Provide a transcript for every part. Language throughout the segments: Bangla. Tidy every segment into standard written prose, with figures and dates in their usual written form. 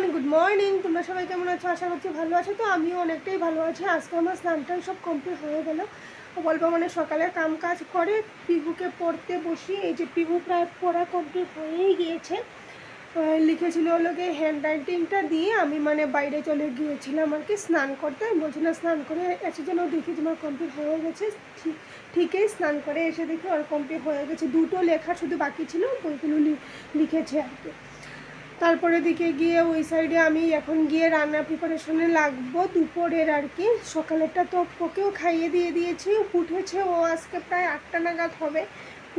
Everyone, good morning. তোমরা সবাই কেমন আছো? আশা করছি ভালো আছো। তো আমিও অনেকটাই ভালো আছি। আজকে আমার স্নানটান সব কমপ্লিট হয়ে গেল। বলবো মানে সকালে কাম কাজ করে পিহুকে পড়তে বসি। এই যে পিহু প্রায় পড়া কমপ্লিট হয়েই গিয়েছে। লিখেছিল হলোকে হ্যান্ড রাইটিংটা দিয়ে আমি মানে বাইরে চলে গিয়েছিলাম আর কি স্নান করতে। বলছি না স্নান করে এসে যেন দেখি তোমার কমপ্লিট হয়ে গেছে। ঠিকই স্নান করে এসে দেখি ওর কমপ্লিট হয়ে গেছে। দুটো লেখা শুধু বাকি ছিল, ওইগুলো লিখেছে আর কি। তারপরে দিকে গিয়ে ওই সাইডে আমি এখন গিয়ে রান্না প্রিপারেশনে লাগবো দুপুরের আর কি। সকালেরটা তো ওকেও খাইয়ে দিয়ে দিয়েছি। উঠেছে ও আজকে প্রায় 8টা নাগাদ হবে।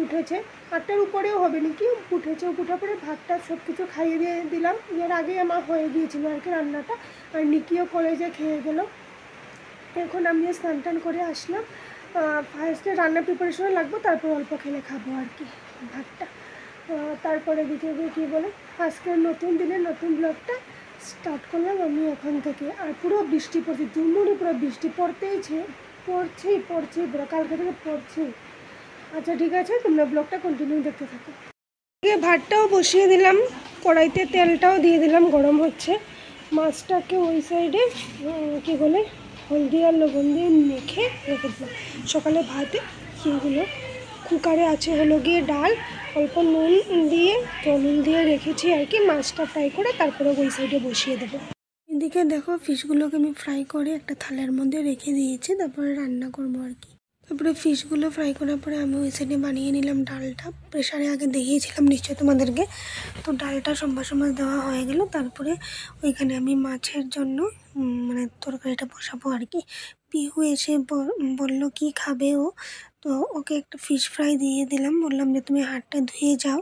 উঠেছে 8টার উপরেও হবে নাকি, উঠেছে। উঠার পরে ভাতটা সব কিছু খাইয়ে দিয়ে দিলাম। এর আগে আমার হয়ে গিয়েছিলো আর কি রান্নাটা। আর নিকিও কলেজে খেয়ে গেল। এখন আমিও স্নান টান করে আসলাম। ফার্স্টে রান্না প্রিপারেশনে লাগবো, তারপর অল্প খেলে খাবো আর কি ভাতটা। তারপরে দিকে কী বলে আজকের নতুন দিনের নতুন ব্লগটা স্টার্ট করলাম আমি এখন থেকে। আর পুরো বৃষ্টি পড়ছে, দুমুড়ি পুরো বৃষ্টি পড়ছেই পুরো কালকে থেকে পড়ছেই। আচ্ছা ঠিক আছে, তোমরা ব্লগটা কন্টিনিউ দেখতে থাকো। ভাতটাও বসিয়ে দিলাম, কড়াইতে তেলটাও দিয়ে দিলাম, গরম হচ্ছে। মাছটাকে ওই সাইডে কী বলে হলদি আর লবণ দিয়ে মেখে রেখে দিলাম। সকালে ভাত এগুলো কুকারে আছে হলো গিয়ে ডাল, অল্প নুন দিয়ে নুন দিয়ে রেখেছি আর কি। মাছটা ফ্রাই করে তারপরে ওই সাইডে বসিয়ে দেবো। এদিকে দেখো ফিশগুলোকে আমি ফ্রাই করে একটা থালার মধ্যে রেখে দিয়েছি, তারপরে রান্না করবো আর কি। তারপরে ফিশগুলো ফ্রাই করার পরে আমি ওই সাইডে বানিয়ে নিলাম ডালটা। প্রেশারে আগে দেখিয়েছিলাম নিশ্চয় তোমাদেরকে। তো ডালটা সম্বাস দেওয়া হয়ে গেল। তারপরে ওইখানে আমি মাছের জন্য মানে তরকারিটা বসাবো আর কি। পিহু এসে বললো কি খাবে ও, তো ওকে একটা ফিশ ফ্রাই দিয়ে দিলাম। বললাম যে তুমি হাতটা ধুয়ে যাও।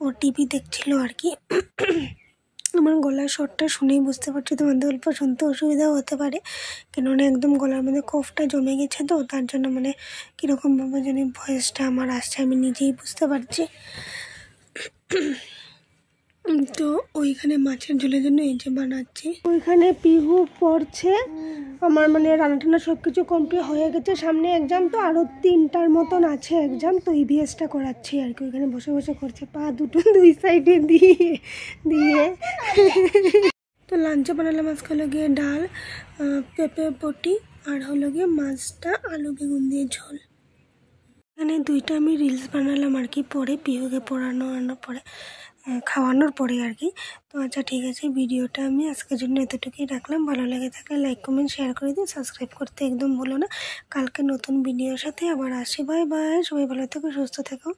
ও টিভি দেখছিল আর কি। আমার গলার স্বরটা শুনেই বুঝতে পারছি তোমাদের অল্প শুনতে অসুবিধাও হতে পারে, কেননা একদম গলার মধ্যে কফটা জমে গেছে। তো তার জন্য মানে কীরকমভাবে যেন ভয়েসটা আমার আসছে আমি নিজেই বুঝতে পারছি। তো ওইখানে মাছের ঝোলের জন্য এই যে বানাচ্ছি। ওইখানে পিহু পড়ছে। আমার মানে রান্না টান্না সব কিছু কমপ্লিট হয়ে গেছে। সামনে এক্সাম, তো আরও 3টার মতন আছে এক্সাম। তো ইভিএসটা করাচ্ছি আর কি। ওইখানে বসে বসে করছে, পা দুটো দুই সাইডে দিয়ে তো লাঞ্চে বানালাম আজকে হলো গিয়ে ডাল, পেঁপে বটি, আর হলো গিয়ে মাছটা আলু বেগুন দিয়ে ঝোল। এখানে 2টা আমি রিলস বানালাম আর কি, পরে পিহুকে পড়ানোর পরে খাওয়ানোর পরে আর কি। তো আচ্ছা ঠিক আছে, ভিডিওটা আমি আজকের জন্য এতটুকুই রাখলাম। ভালো লেগে থাকলে লাইক কমেন্ট শেয়ার করে দিও, সাবস্ক্রাইব করতে একদম ভুলো না। কালকে নতুন ভিডিওর সাথে আবার আসি। বাই বাই, সবাই ভালো থেকো, সুস্থ থেকো।